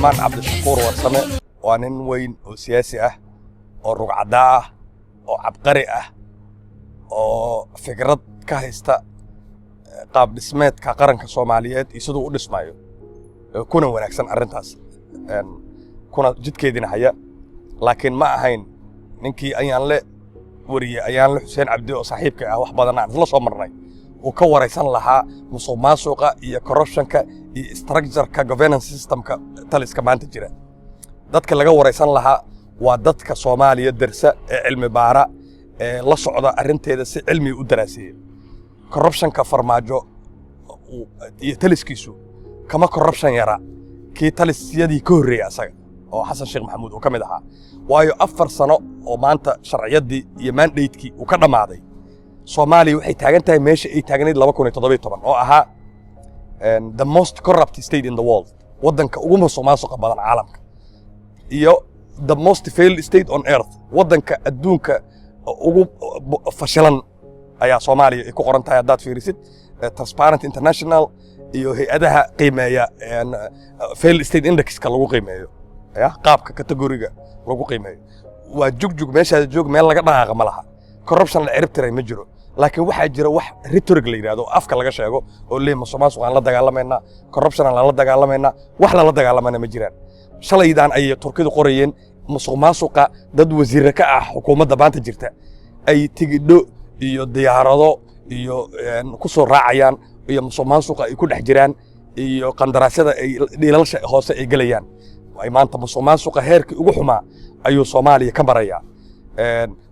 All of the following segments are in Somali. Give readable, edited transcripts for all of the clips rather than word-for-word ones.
cabdiraxmaan cabdishakuur warsame waa nin weyn oo siyaasi ah oo rugcada ah oo cabqari ah oo fikrad ka haysta qaab dhismeedka qaranka Soomaaliyeed iyo sidoo u dhismayo kuna wanaagsan arintaas kuna jidkeedina haya laakiin ma ahayn ninkii ayaan le Xuseen Cabdi oo saaxiibka ah wax badan aan la soo marnay oo ka waraysan lahaa musuqmaasuqa iyo corruptionka iyo structure-ka governance system-ka taliska maanta jira dadka laga waraysan lahaa waa dadka Soomaaliya darsa ee cilmi baara ee la socda arinteeda si cilmi u daraasiyay corruptionka farmaajo iyo taliskiisu kama corruption yara kii talisyadii ka horreeyay asaga oo Xasan Sheekh Maxamuud oo kamid ahaa waayo 4 sano oo maanta sharciyadii iyo mandate-kii uu ka dhamaaday Soomaaliya waxay taagan tahay meesha ay taagnayd 2017 oo ahaa the most corrupt state in the world wadanka ugu musuqmaasuqa badan caalamka iyo the most failed state on earth wadanka adduunka ugu fashilan ayaa Soomaaliya ay ku qoran tahay hadaad fiirisid Transparency International iyo hay'adaha qiimeeya failed state index-ka lagu qiimeeyo qaabka category-ga lagu qiimeeyo waa jugjug meesha joog meel laga dhaqaaq ma laha corruption la ciribtiray ma jiro laakiin waxa jira wax rhetoric la yiraahdo afka laga sheego oo leeyahay musuqmaasuq aan la dagaalamayna corruption aan la dagaalamayna wax la dagaalamana ma jiraan shalaydan ay Turkidu qorayeen musuqmaasuqa dad wasiir ka ah xukuumadda baanta jirta ay tigidho iyo diyaarado iyo ku soo raacayaan iyo musuqmaasuqa ay ku dhex jiraan iyo qandaraasyada ay dhiilalsha hoose ay galayaan ay maanta musuqmaasuqa heerkii ugu xumaa ayuu Soomaaliya ka maraya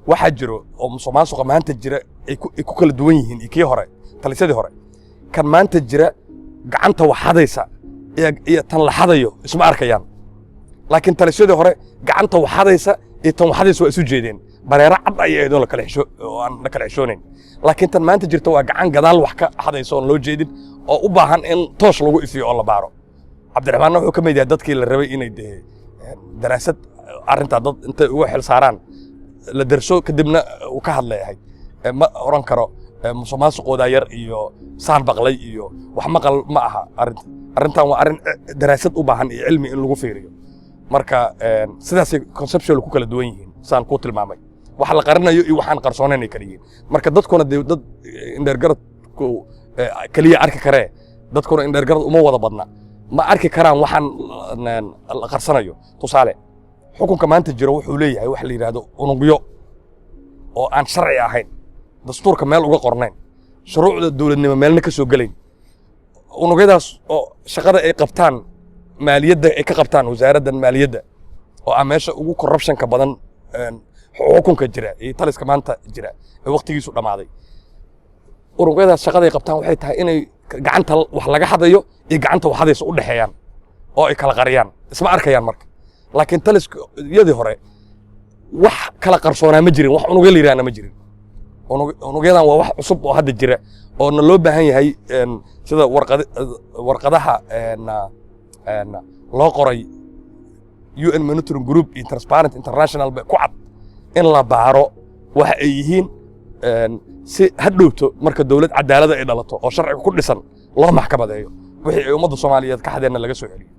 waxa jiro oo musuqmaasuqa maanta jira ay ku kala duwan yihiin kii hore talisadii hore kan maanta jira gacanta waxadaysa iyo tan la hadayo isma arkayaan laakiin talisadii hore gacanta waxadaysa iyo tan waxadaysa waa isu jeedeen bareera cad ay eedo la kala xisho oo aan la kala xishoonin laakiin tan maanta jirta waa gacan gadaal wax ka hadayso oo loo jeedin oo u baahan in toos lagu isiyo oo la baaro cabdiraxmaan wuxuu ka mid yahay dadkii la rabay inay daraasad arinta dad inta ugu xil saaraan la darso kadibna uu ka hadlayahay ma oran karo musuqmaasuqooda yar iyo saan baqlay iyo wax maqal ma aha arintan waa arin daraasad u baahan iyo cilmi in lagu fiiriyo marka sidaas conceptual ku kala duwan yihiin saan ku tilmaamay wax la qarinayo iyo waxaan qarsoonayn kala yihiin marka dadkuna dad indhergarad ku kaliya arki karee dadkuna indhergarad uma wada badna ma arki karaan waxaan la qarsanayo tusaale xukunka maanta jira wuxuu leeyahay wax la yiraahdo unugyo oo aan sharci ahayn dastuurka meel uga qornayn shuruucda dawladnimo meelna ka soo galayn unugyadaas oo shaqada ay qabtaan maaliyadda ay ka qabtaan wasaaradda maaliyadda oo ah meesha ugu corruption-ka badan xukunka jira iyo taliska maanta jira ee waqtigiisu dhamaaday unugyadaas shaqada ay qabtaan waxay tahay inay gacanta wax laga hadayo iyo gacanta wax hadayso u dhaxeeyaan oo ay kala qariyaan isma arkayaan marka laakiin taliskayadii hore wax kala qarsoonaa ma jirin wax unugyo la yiraahdo ma jirin unugyadan waa wax cusub oo hadda jira oo loo baahan yahay sida warqadaha loo qoray UN Monitoring Group iyo Transparency International ku cad in la baaro waxa ay yihiin si hadhowto marka dawlad cadaalad ay dhalato oo sharciga ku dhisan loo maxkamadeeyo wixii ay ummadda Soomaaliyeed ka xadeena laga soo celiyo